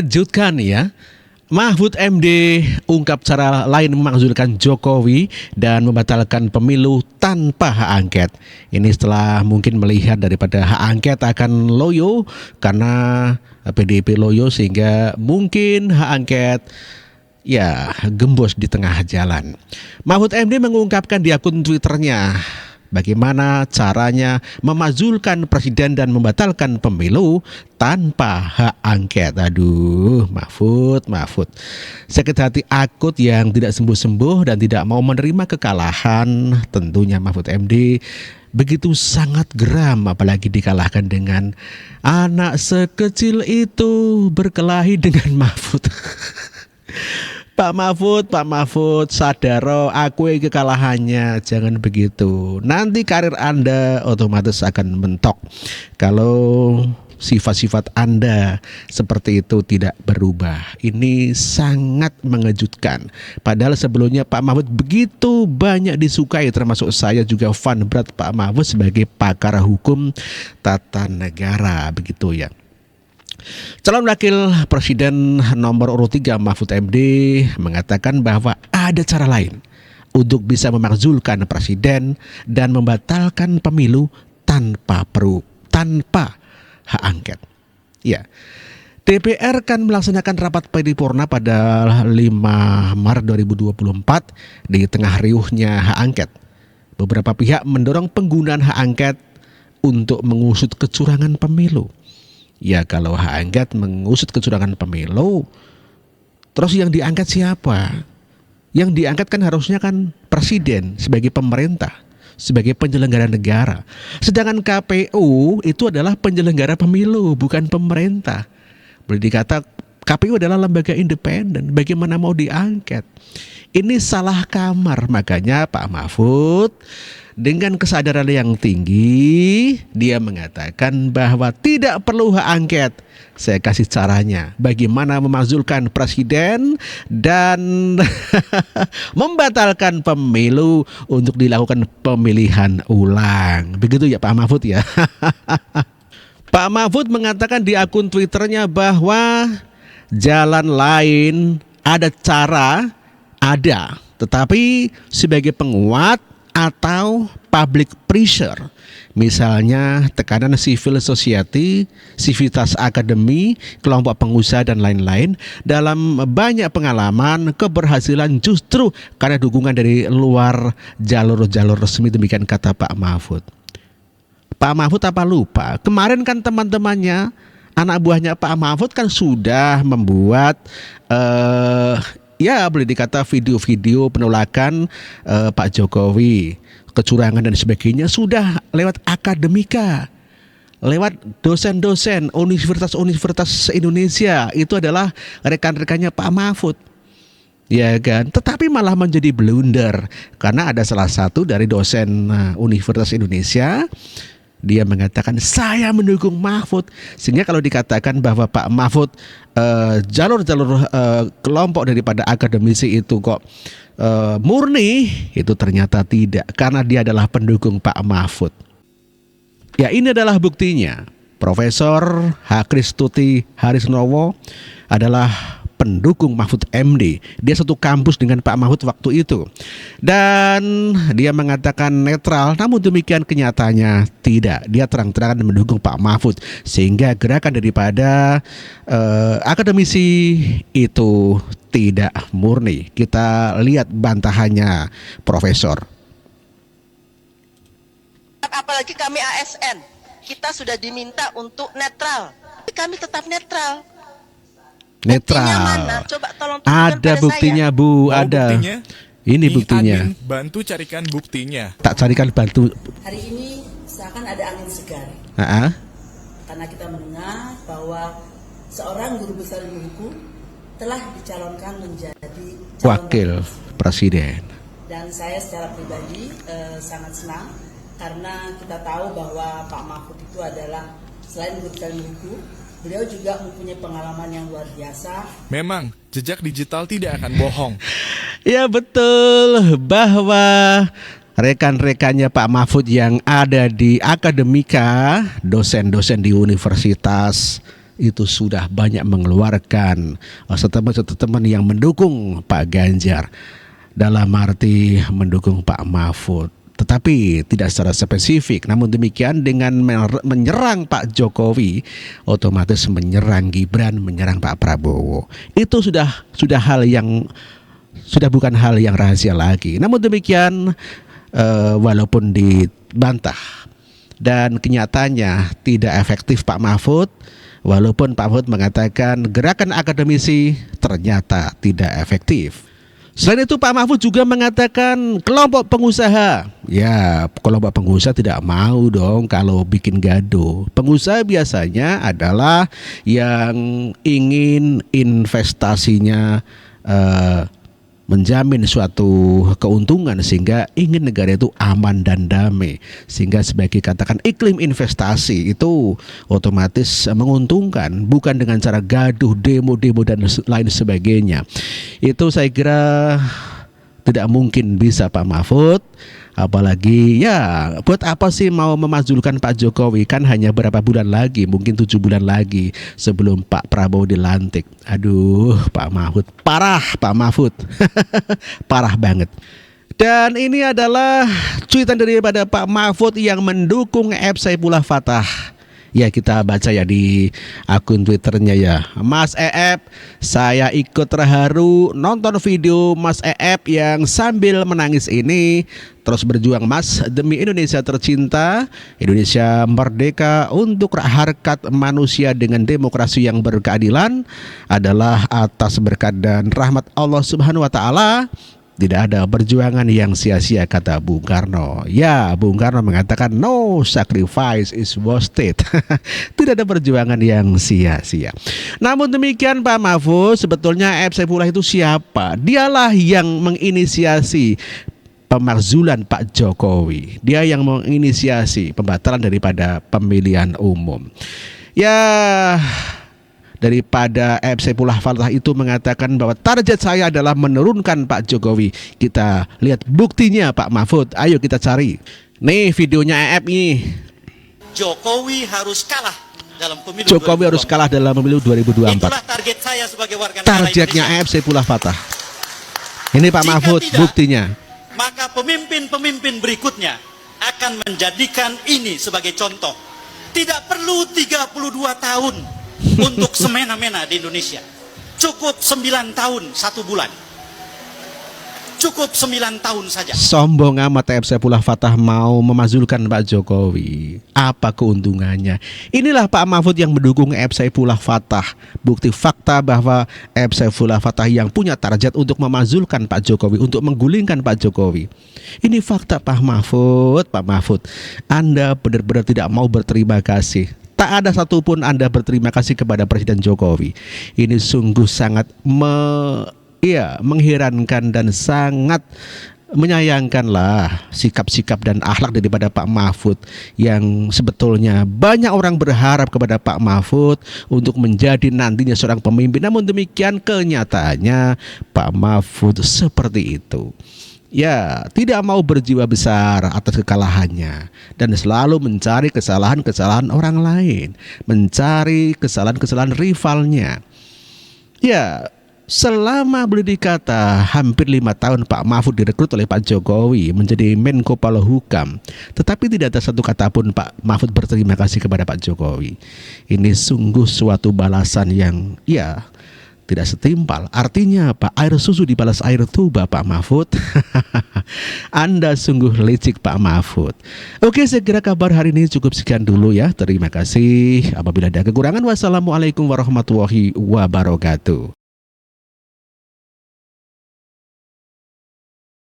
mengejutkan ya. Mahfud MD ungkap cara lain memakzulkan Jokowi dan membatalkan pemilu tanpa hak angket. Ini setelah mungkin melihat daripada hak angket akan loyo karena PDIP loyo sehingga mungkin hak angket ya gembos di tengah jalan. Mahfud MD mengungkapkan di akun Twitternya bagaimana caranya memakzulkan presiden dan membatalkan pemilu tanpa hak angket. Aduh, Mahfud. Sakit hati akut yang tidak sembuh-sembuh dan tidak mau menerima kekalahan. Tentunya Mahfud MD begitu sangat geram apalagi dikalahkan dengan anak sekecil itu berkelahi dengan Mahfud. Pak Mahfud, sadaro akui kekalahannya, jangan begitu. Nanti karir Anda otomatis akan mentok kalau sifat-sifat Anda seperti itu tidak berubah. Ini sangat mengejutkan. Padahal sebelumnya Pak Mahfud begitu banyak disukai, termasuk saya juga fan berat Pak Mahfud sebagai pakar hukum tata negara, begitu ya. Calon Wakil Presiden nomor urut 3 Mahfud MD mengatakan bahwa ada cara lain untuk bisa memakzulkan presiden dan membatalkan pemilu tanpa hak angket. Ya. DPR kan melaksanakan rapat paripurna pada 5 Maret 2024 di tengah riuhnya hak angket. Beberapa pihak mendorong penggunaan hak angket untuk mengusut kecurangan pemilu. Ya kalau hak angket mengusut kecurangan pemilu, terus yang diangkat siapa? Yang diangkat kan harusnya kan presiden sebagai pemerintah, sebagai penyelenggara negara. Sedangkan KPU itu adalah penyelenggara pemilu, bukan pemerintah. Boleh dikata KPU adalah lembaga independen, bagaimana mau diangket? Ini salah kamar, makanya Pak Mahfud dengan kesadaran yang tinggi, dia mengatakan bahwa tidak perlu hak angket. Saya kasih caranya, bagaimana memakzulkan presiden dan membatalkan pemilu untuk dilakukan pemilihan ulang. Begitu ya Pak Mahfud ya. Pak Mahfud mengatakan di akun Twitternya bahwa jalan lain ada cara, ada, tetapi sebagai penguat atau public pressure, misalnya tekanan civil society, sivitas akademi, kelompok pengusaha dan lain-lain. Dalam banyak pengalaman keberhasilan justru karena dukungan dari luar jalur-jalur resmi, demikian kata Pak Mahfud. Pak Mahfud apa lupa? Kemarin kan teman-temannya, anak buahnya Pak Mahfud kan sudah membuat ya boleh dikata video-video penolakan Pak Jokowi, kecurangan dan sebagainya sudah lewat akademika, lewat dosen-dosen universitas-universitas Indonesia. Itu adalah rekan-rekannya Pak Mahfud, ya kan? Tetapi malah menjadi blunder karena ada salah satu dari dosen Universitas Indonesia. Dia mengatakan saya mendukung Mahfud, sehingga kalau dikatakan bahwa Pak Mahfud jalur-jalur kelompok daripada akademisi itu kok murni, itu ternyata tidak, karena dia adalah pendukung Pak Mahfud. Ya ini adalah buktinya. Profesor H. Kristuti Harisnowo adalah pendukung Mahfud MD. Dia satu kampus dengan Pak Mahfud waktu itu. Dan dia mengatakan netral, namun demikian kenyataannya tidak. Dia terang-terangan mendukung Pak Mahfud. Sehingga gerakan daripada akademisi itu tidak murni. Kita lihat bantahannya Profesor. Apalagi kami ASN, kita sudah diminta untuk netral. Kami tetap netral. Netral. Buktinya mana? Coba tolong ada buktinya saya. Bu, ada. Buktinya? Ini buktinya. Admin bantu carikan buktinya. Tak carikan bantu. Hari ini seakan ada angin segar. Karena kita mendengar bahwa seorang guru besar ilmu hukum telah dicalonkan menjadi wakil presiden. Dan saya secara pribadi sangat senang karena kita tahu bahwa Pak Mahfud itu adalah selain guru besar ilmu hukum, beliau juga mempunyai pengalaman yang luar biasa. Memang, jejak digital tidak akan bohong. Ya betul, bahwa rekan-rekannya Pak Mahfud yang ada di akademika, dosen-dosen di universitas, itu sudah banyak mengeluarkan statement-statement yang mendukung Pak Ganjar, dalam arti mendukung Pak Mahfud, tetapi tidak secara spesifik. Namun demikian dengan menyerang Pak Jokowi, otomatis menyerang Gibran, menyerang Pak Prabowo. Itu sudah hal yang bukan hal yang rahasia lagi. Namun demikian, walaupun dibantah dan kenyataannya tidak efektif Pak Mahfud, walaupun Pak Mahfud mengatakan gerakan akademisi ternyata tidak efektif. Selain itu Pak Mahfud juga mengatakan kelompok pengusaha. Ya, kelompok pengusaha tidak mau dong kalau bikin gaduh. Pengusaha biasanya adalah yang ingin investasinya menjamin suatu keuntungan, sehingga ingin negara itu aman dan damai, sehingga sebagai katakan iklim investasi itu otomatis menguntungkan, bukan dengan cara gaduh, demo-demo dan lain sebagainya. Itu saya kira tidak mungkin bisa Pak Mahfud. Apalagi ya buat apa sih mau memajulkan Pak Jokowi, kan hanya berapa bulan lagi, mungkin 7 bulan lagi sebelum Pak Prabowo dilantik. Aduh Pak Mahfud, parah Pak Mahfud. Parah banget. Dan ini adalah cuitan daripada Pak Mahfud yang mendukung Ep Saifullah Fathah. Ya, kita baca ya di akun Twitternya ya. Mas Eep, saya ikut terharu nonton video Mas Eep yang sambil menangis ini. Terus berjuang Mas demi Indonesia tercinta, Indonesia merdeka, untuk harkat manusia dengan demokrasi yang berkeadilan adalah atas berkat dan rahmat Allah Subhanahu wa taala. Tidak ada perjuangan yang sia-sia, kata Bung Karno. Ya, Bung Karno mengatakan no sacrifice is wasted. Tidak ada perjuangan yang sia-sia. Namun demikian Pak Mahfud, sebetulnya Ep Saifullah itu siapa? Dialah yang menginisiasi pemakzulan Pak Jokowi. Dia yang menginisiasi pembatalan daripada pemilihan umum. Ya, daripada Ep Saifullah Fathah itu mengatakan bahwa target saya adalah menurunkan Pak Jokowi. Kita lihat buktinya Pak Mahfud. Ayo kita cari. Nih videonya Ep ini. Jokowi harus kalah dalam pemilu. Jokowi harus kalah dalam pemilu 2024. Itulah target saya sebagai warga negara Targetnya Indonesia. Ep Saifullah Fathah. Ini Pak Jika Mahfud tidak, buktinya. Maka pemimpin-pemimpin berikutnya akan menjadikan ini sebagai contoh. Tidak perlu 32 tahun untuk semena-mena di Indonesia. Cukup 9 tahun 1 bulan. Cukup 9 tahun saja. Sombong amat Ep Saifullah Fathah mau memazulkan Pak Jokowi. Apa keuntungannya? Inilah Pak Mahfud yang mendukung Ep Saifullah Fathah. Bukti fakta bahwa Ep Saifullah Fathah yang punya target untuk memazulkan Pak Jokowi, untuk menggulingkan Pak Jokowi. Ini fakta Pak Mahfud. Pak Mahfud, Anda benar-benar tidak mau berterima kasih. Tak ada satupun Anda berterima kasih kepada Presiden Jokowi. Ini sungguh sangat mengherankan dan sangat menyayangkanlah sikap-sikap dan akhlak daripada Pak Mahfud, yang sebetulnya banyak orang berharap kepada Pak Mahfud untuk menjadi nantinya seorang pemimpin. Namun demikian kenyataannya Pak Mahfud seperti itu. Ya, tidak mau berjiwa besar atas kekalahannya dan selalu mencari kesalahan-kesalahan orang lain, mencari kesalahan-kesalahan rivalnya. Ya, selama boleh dikata hampir 5 tahun Pak Mahfud direkrut oleh Pak Jokowi menjadi Menko Polhukam, tetapi tidak ada satu kata pun Pak Mahfud berterima kasih kepada Pak Jokowi. Ini sungguh suatu balasan yang tidak setimpal. Artinya apa? Air susu dibalas air tuba Pak Mahfud. Anda sungguh licik Pak Mahfud. Oke, saya kira kabar hari ini cukup sekian dulu ya. Terima kasih. Apabila ada kekurangan, wassalamualaikum warahmatullahi wabarakatuh.